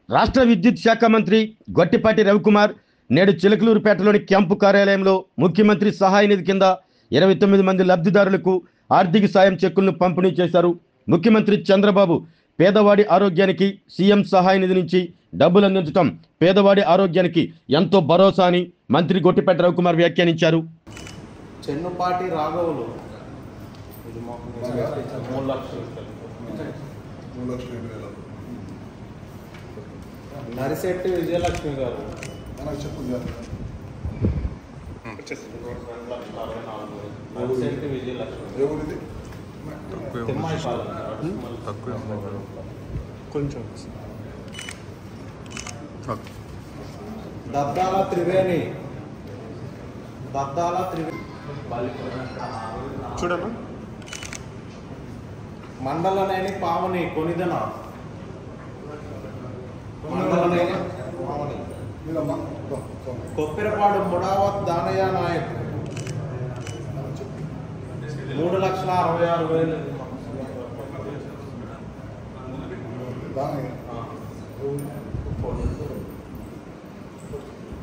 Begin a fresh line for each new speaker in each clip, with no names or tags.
రాష్ట్ర విద్యుత్ శాఖ మంత్రి గొట్టిపాటి రవికుమార్ నేడు చిలకలూరుపేటలోని క్యాంపు కార్యాలయంలో ముఖ్యమంత్రి సహాయ నిధి కింద 29 మంది లబ్ధిదారులకు ఆర్థిక సాయం చెక్కులను పంపిణీ చేశారు. ముఖ్యమంత్రి చంద్రబాబు పేదవాడి ఆరోగ్యానికి సీఎం సహాయ నిధి నుంచి డబ్బులు అందించడం పేదవాడి ఆరోగ్యానికి ఎంతో భరోసా అని మంత్రి గొట్టిపాటి రవికుమార్ వ్యాఖ్యానించారు.
చెన్నుపాటి రాఘవులు నరిశెట్టి విజయలక్ష్మి గారు నరిశెట్టి విజయలక్ష్మి కొంచెం దద్దాల త్రివేణి చూడను మండలనేని పావని కొనిదన మండలనేని పావని కొప్పెరపాడు ముడావత్ దానయ్య నాయక్ 3,66,000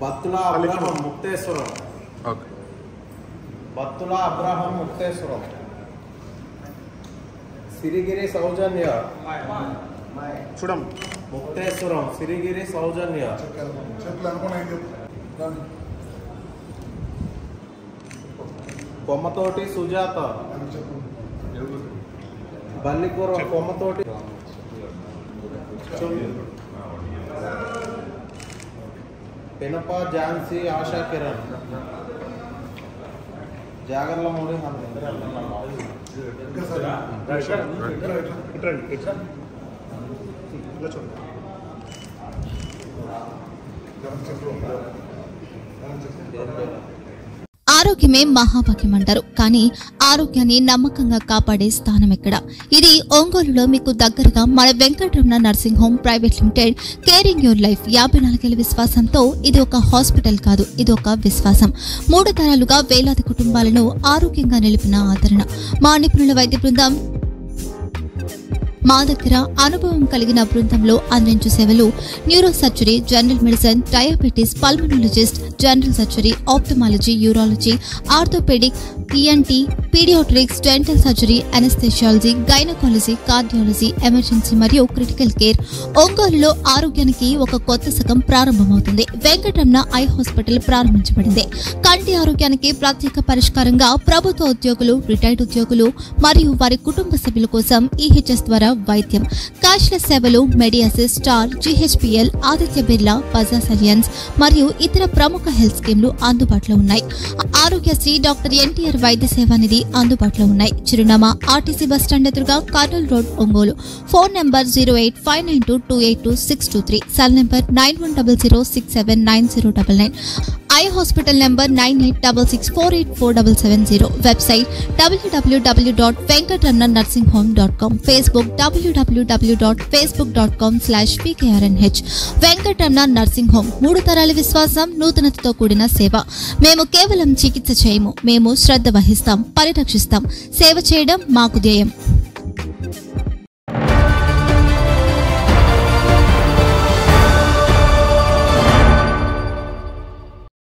బత్తుల అబ్రహం ముక్తేశ్వరం బత్తుల అబ్రహం ముక్తేశ్వరం సిరిగిరి సౌజన్య చూడం ముక్తేశ్వరం సిరిగిరి సౌజన్య కొమ్మతోటి సుజాత బల్లికూర కొమ్మతోటి పెనప ఝాన్సీ ఆశా కిరణ్ జాగర్ల మూడి
ఆరోగ్యమే మహాభాగ్యం అంటారు. కానీ ఆరోగ్యాన్ని నమ్మకంగా కాపాడే స్థానం ఎక్కడ? ఇది ఒంగోలులో మీకు దగ్గరగా మన Venkataramana nursing home private limited. Caring your life 54 ఏళ్ల విశ్వాసంతో ఇది ఒక హాస్పిటల్ కాదు, ఇది ఒక విశ్వాసం. 3 తరాలుగా వేలాది కుటుంబాలను ఆరోగ్యంగా నిలిపిన ఆదరణ. మా నిపుణుల వైద్య బృందం మా దగ్గర అనుభవం కలిగిన బృందంలో అందించే సేవలు neuro surgery, general medicine, diabetes, pulmonologist, general surgery, ophthalmology, urology, orthopaedic, ENT, paediatrics, dental surgery, anaesthesiology, gynaecology, cardiology, emergency మరియు క్రిటికల్ కేర్. ఒంగోలులో ఆరోగ్యానికి ఒక కొత్త శకం ప్రారంభమవుతుంది. వెంకటరమణ ఐ హాస్పిటల్ ప్రారంభించబడింది. కంటి ఆరోగ్యానికి ప్రత్యేక పరిష్కారంగా ప్రభుత్వ ఉద్యోగులు, రిటైర్డ్ ఉద్యోగులు మరియు వారి కుటుంబ సభ్యుల కోసం ఈహెచ్ఎస్ ద్వారా వైద్యం, క్యాష్లెస్ సేవలు, మెడియాసిస్, స్టార్, జీహెచ్పీఎల్, ఆదిత్య బిర్లా, బజాజ్ అలియన్స్ మరియు ఇతర ప్రముఖ హెల్త్ స్కీమ్లు అందుబాటులో ఉన్నాయి. ఆరోగ్యశ్రీ, డాక్టర్ ఎన్టీఆర్ వైద్య సేవా నిధి అందుబాటులో ఉన్నాయి. చిరునామా ఆర్టీసీ బస్టాండ్ ఎదురుగా, Kurnool road, Ongole. Phone number 08592282623, cell number 9100679099, eye hospital number 9866484770, website www.venkatramananursinghome.com, Facebook www.facebook.com/pkrnh. Venkataramana nursing home 3 తరాల విశ్వాసం, నూతనతతో కూడిన సేవ. మేము కేవలం చికిత్స చేయము, మేము శ్రద్ధ వహిస్తాం, పరిరక్షిస్తాం. సేవ చేయడం మాకు ధ్యేయం.